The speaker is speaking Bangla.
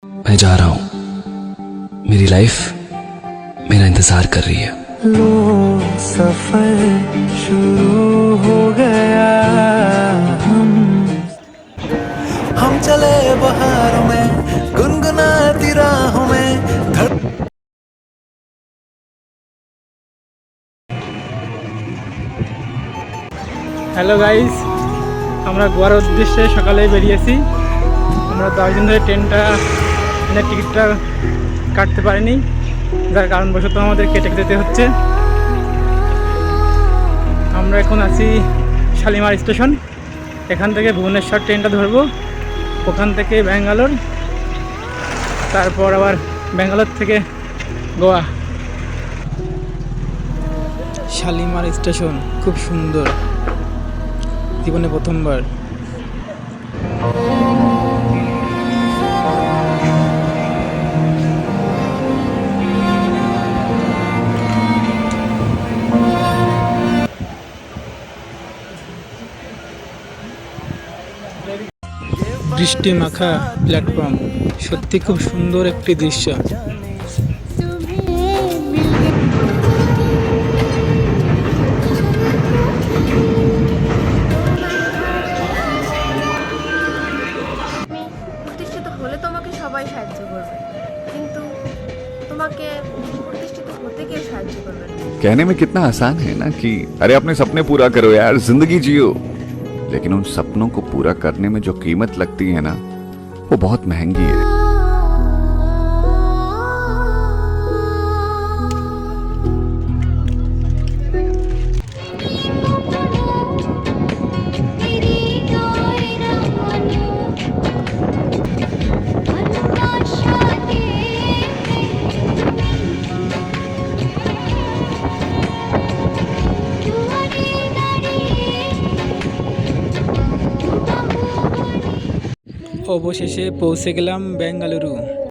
मैं जा रहा हूं, मेरी लाइफ मेरा इंतजार कर रही है। लो सफर शुरू हो गया, हम चले बहारों में गुनगुनाती राहों में। হ্যালো গাইস, আমরা গোয়ার উদ্দেশ্যে সকালে বেরিয়েছি। আমরা 10 দিন ধরে ট্রেনের টিকিটটা কাটতে পারিনি, যার কারণবশত আমাদের কেটে যেতে হচ্ছে। আমরা এখন আছি শালিমার স্টেশন। এখান থেকে ভুবনেশ্বর ট্রেনটা ধরবো, ওখান থেকে ব্যাঙ্গালোর, তারপর আবার ব্যাঙ্গালোর থেকে গোয়া। শালিমার স্টেশন খুব সুন্দর, জীবনে প্রথমবার। বৃষ্টি মাখা প্ল্যাটফর্ম, সত্যি খুব সুন্দর একটি দৃশ্য। প্রতিষ্ঠিত হলে তোমাকে সবাই সাহায্য করবে, কিন্তু তোমাকে প্রতিষ্ঠিত হতে কেউ সাহায্য করবে না। कहने में कितना आसान है ना कि अरे अपने सपने पूरा करो यार, जिंदगी जियो, लेकिन उन सपनों को पूरा करने में जो कीमत लगती है ना, वो बहुत महंगी है। অবশেষে পৌঁছে গেলাম বেঙ্গালুরু।